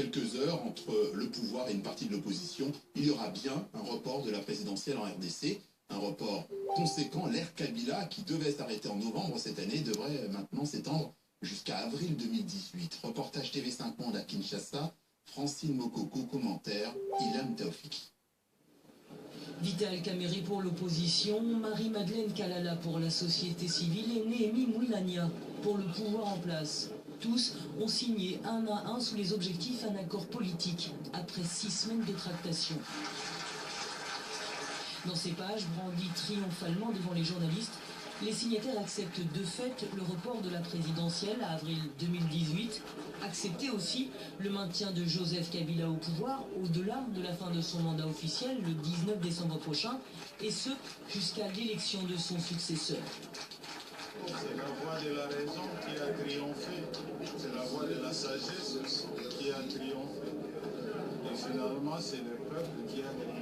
quelques heures entre le pouvoir et une partie de l'opposition. Il y aura bien un report de la présidentielle en RDC, un report conséquent. L'ère Kabila, qui devait s'arrêter en novembre cette année, devrait maintenant s'étendre jusqu'à avril 2018. Reportage TV5 Monde à Kinshasa, Francine Mokoko, commentaire, Ilham Taoufik. Vital Kamerhe pour l'opposition, Marie-Madeleine Kalala pour la société civile et Néhémie Moulania pour le pouvoir en place. Tous ont signé un à un sous les objectifs un accord politique après 6 semaines de tractation. Dans ces pages, brandies triomphalement devant les journalistes, les signataires acceptent de fait le report de la présidentielle à avril 2018, accepter aussi le maintien de Joseph Kabila au pouvoir au-delà de la fin de son mandat officiel le 19 décembre prochain, et ce jusqu'à l'élection de son successeur. C'est la voix de la raison qui a triomphé, c'est la voix de la sagesse qui a triomphé, et finalement c'est le peuple qui a gagné.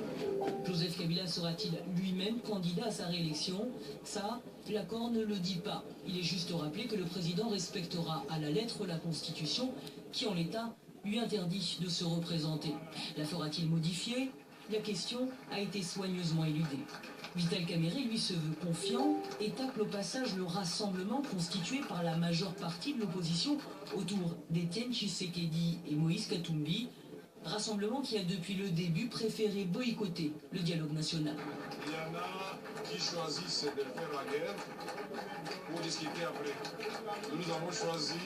Joseph Kabila sera-t-il lui-même candidat à sa réélection? Ça, l'accord ne le dit pas. Il est juste rappelé que le président respectera à la lettre la Constitution qui, en l'état, lui interdit de se représenter. La fera-t-il modifier? La question a été soigneusement éludée. Vital Kamerhe, lui, se veut confiant et tacle au passage le rassemblement constitué par la majeure partie de l'opposition autour d'Étienne Tshisekedi et Moïse Katumbi. Rassemblement qui a depuis le début préféré boycotter le dialogue national. Il y en a qui choisissent de faire la guerre pour discuter après. Nous avons choisi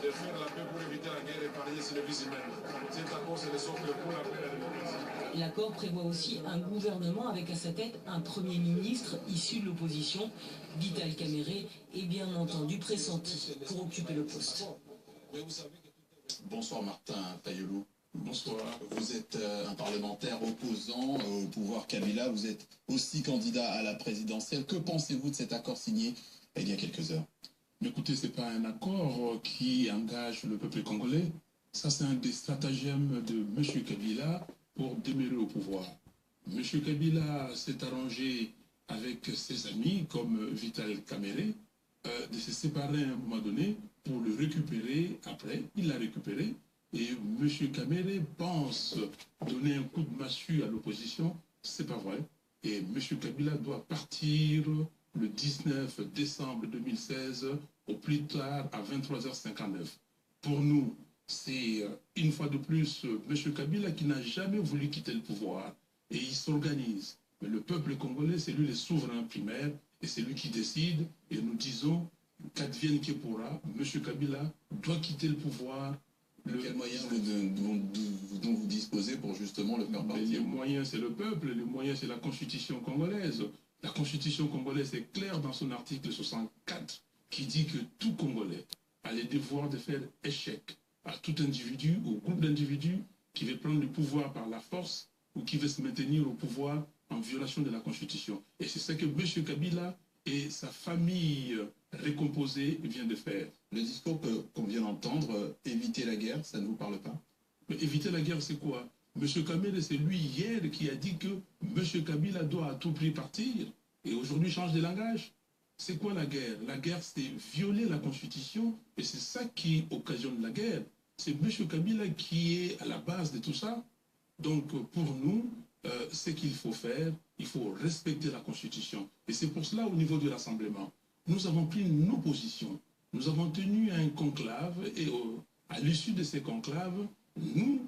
de faire la paix pour éviter la guerre et parier sur les vies humaines. Cet accord, c'est le socle pour la paix et la démocratie. L'accord prévoit aussi un gouvernement avec à sa tête un premier ministre issu de l'opposition. Vital Kamerhe est bien entendu pressenti pour occuper le poste. Bonsoir Martin Fayoulou. Bonsoir. Vous êtes un parlementaire opposant au pouvoir Kabila, vous êtes aussi candidat à la présidentielle. Que pensez-vous de cet accord signé il y a quelques heures? Mais écoutez, ce n'est pas un accord qui engage le peuple congolais. Ça, c'est un des stratagèmes de M. Kabila pour demeurer au pouvoir. M. Kabila s'est arrangé avec ses amis, comme Vital Kamerhe, de se séparer à un moment donné pour le récupérer après. Il l'a récupéré. Et M. Kamerhe pense donner un coup de massue à l'opposition. Ce n'est pas vrai. Et M. Kabila doit partir le 19 décembre 2016, au plus tard à 23h59. Pour nous, c'est une fois de plus M. Kabila qui n'a jamais voulu quitter le pouvoir. Et il s'organise. Mais le peuple congolais, c'est lui le souverain primaire et c'est lui qui décide. Et nous disons, qu'advienne que pourra, M. Kabila doit quitter le pouvoir. Quels moyens dont vous disposez pour justement le faire partir? Les moyens, c'est le peuple, les moyens, c'est la Constitution congolaise. La Constitution congolaise est claire dans son article 64 qui dit que tout Congolais a le devoir de faire échec à tout individu ou groupe d'individus qui veut prendre le pouvoir par la force ou qui veut se maintenir au pouvoir en violation de la Constitution. Et c'est ce que M. Kabila et sa famille récomposée vient de faire. Le discours qu'on vient d'entendre, éviter la guerre, ça ne vous parle pas? Mais éviter la guerre, c'est quoi? M. Kamerhe, c'est lui hier qui a dit que M. Kabila doit à tout prix partir. Et aujourd'hui, il change de langage. C'est quoi la guerre? La guerre, c'est violer la Constitution. Et c'est ça qui occasionne la guerre. C'est M. Kabila qui est à la base de tout ça. Donc, pour nous, ce qu'il faut faire, il faut respecter la Constitution. Et c'est pour cela, au niveau du rassemblement, nous avons pris nos positions. Nous avons tenu un conclave et à l'issue de ces conclaves, nous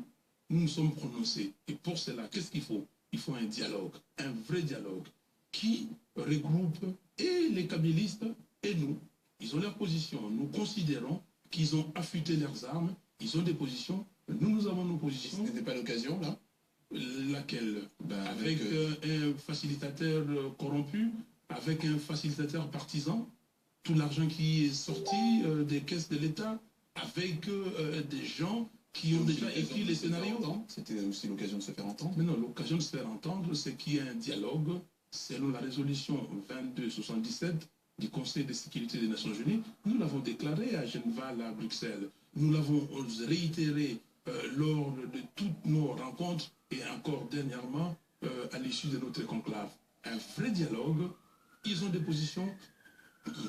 nous sommes prononcés. Et pour cela, qu'est-ce qu'il faut? Il faut un dialogue, un vrai dialogue qui regroupe et les kabylistes et nous. Ils ont leur position. Nous considérons qu'ils ont affûté leurs armes, ils ont des positions. Nous avons nos positions. Ce n'était pas l'occasion, là? Laquelle? Avec un facilitateur corrompu, avec un facilitateur partisan, tout l'argent qui est sorti des caisses de l'État, avec des gens qui ont déjà écrit les scénarios. C'était aussi l'occasion de se faire entendre. Mais non, l'occasion de se faire entendre, c'est qu'il y a un dialogue, selon la résolution 2277 du Conseil de sécurité des Nations Unies. Nous l'avons déclaré à Genève, à Bruxelles. Nous l'avons réitéré lors de toutes nos rencontres et encore dernièrement à l'issue de notre conclave. Un vrai dialogue, ils ont des positions,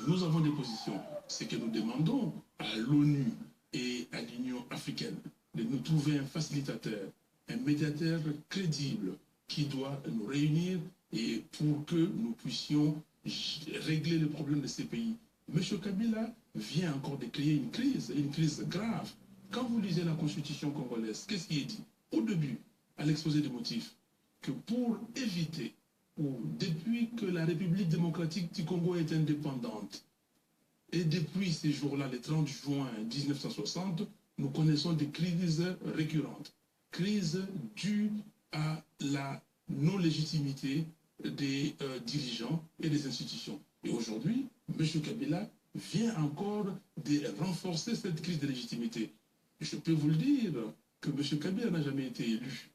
nous avons des positions. Ce que nous demandons à l'ONU et à l'Union africaine, de nous trouver un facilitateur, un médiateur crédible qui doit nous réunir et pour que nous puissions régler les problèmes de ces pays. M. Kabila vient encore de créer une crise grave. Quand vous lisez la constitution congolaise, qu'est-ce qui est dit au début, à l'exposé des motifs, que pour éviter, ou depuis que la République démocratique du Congo est indépendante, et depuis ces jours-là, le 30 juin 1960, nous connaissons des crises récurrentes. Crises dues à la non-légitimité des dirigeants et des institutions. Et aujourd'hui, M. Kabila vient encore de renforcer cette crise de légitimité. Je peux vous le dire que M. Kabila n'a jamais été élu.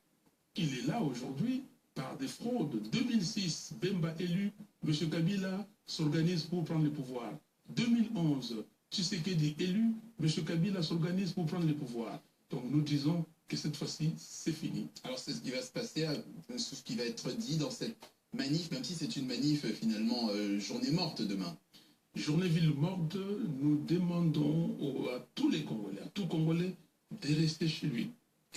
Il est là aujourd'hui par des fraudes. 2006, Bemba élu, M. Kabila s'organise pour prendre le pouvoir. 2011, Tshisekedi élu, M. Kabila s'organise pour prendre le pouvoir. Donc nous disons que cette fois-ci, c'est fini. Alors c'est ce qui va se passer, ce qui va être dit dans cette manif, même si c'est une manif finalement journée morte demain. Journée ville morte, nous demandons à tous les Congolais, à tout Congolais, de rester chez lui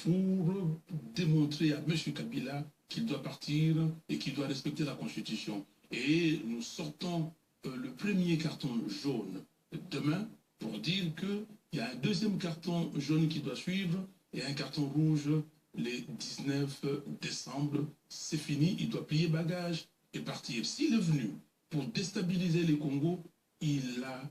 pour démontrer à M. Kabila qu'il doit partir et qu'il doit respecter la Constitution. Et nous sortons le premier carton jaune demain pour dire qu'il y a un deuxième carton jaune qui doit suivre et un carton rouge le 19 décembre. C'est fini, il doit plier bagage et partir. S'il est venu pour déstabiliser les Congos, il a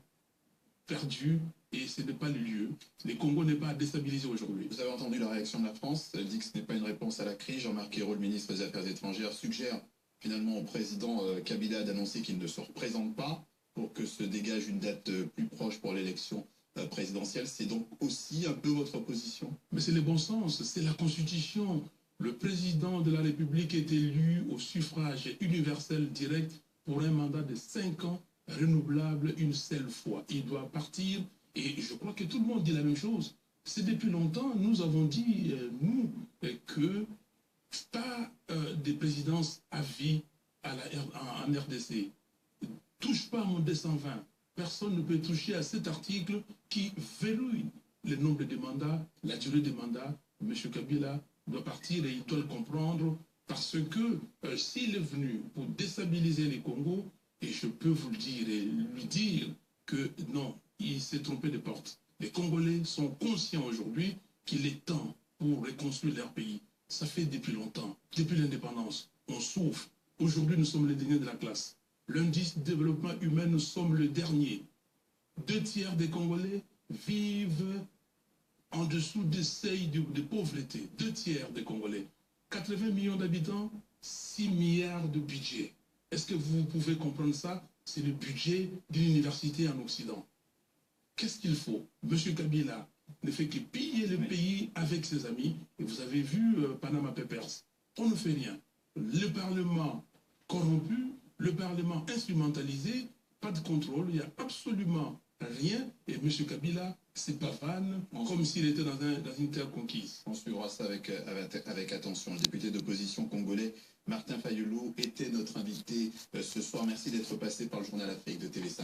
perdu et ce n'est pas le lieu. Les Congo n'est pas à déstabiliser aujourd'hui. Vous avez entendu la réaction de la France, elle dit que ce n'est pas une réponse à la crise. Jean-Marc Ayrault, le ministre des Affaires étrangères, suggère finalement au président Kabila d'annoncer qu'il ne se représente pas pour que se dégage une date plus proche pour l'élection présidentielle. C'est donc aussi un peu votre position? Mais c'est le bon sens, c'est la Constitution. Le président de la République est élu au suffrage universel direct pour un mandat de 5 ans, renouvelable une seule fois. Il doit partir, et je crois que tout le monde dit la même chose. C'est depuis longtemps, nous avons dit, que pas des présidences à vie en RDC. Touche pas à mon 220. Personne ne peut toucher à cet article qui verrouille le nombre de mandats, la durée des mandats. M. Kabila doit partir et il doit le comprendre parce que s'il est venu pour déstabiliser les Congos, et je peux vous le dire et lui dire que non, il s'est trompé de porte. Les Congolais sont conscients aujourd'hui qu'il est temps pour reconstruire leur pays. Ça fait depuis longtemps, depuis l'indépendance, on souffre. Aujourd'hui, nous sommes les derniers de la classe. L'indice de développement humain, nous sommes le dernier. 2/3 des Congolais vivent en dessous des seuils de pauvreté. 2/3 des Congolais. 80 millions d'habitants, 6 milliards de budget. Est-ce que vous pouvez comprendre ça? C'est le budget d'une université en Occident. Qu'est-ce qu'il faut? M. Kabila ne fait que piller le pays avec ses amis. Et vous avez vu Panama Papers. On ne fait rien. Le Parlement corrompu, le Parlement instrumentalisé, pas de contrôle, il n'y a absolument rien. Et M. Kabila se pavane comme s'il était dans une terre conquise. On suivra ça avec attention. Le député d'opposition congolais Martin Fayulu était notre invité ce soir. Merci d'être passé par le Journal Afrique de TV5.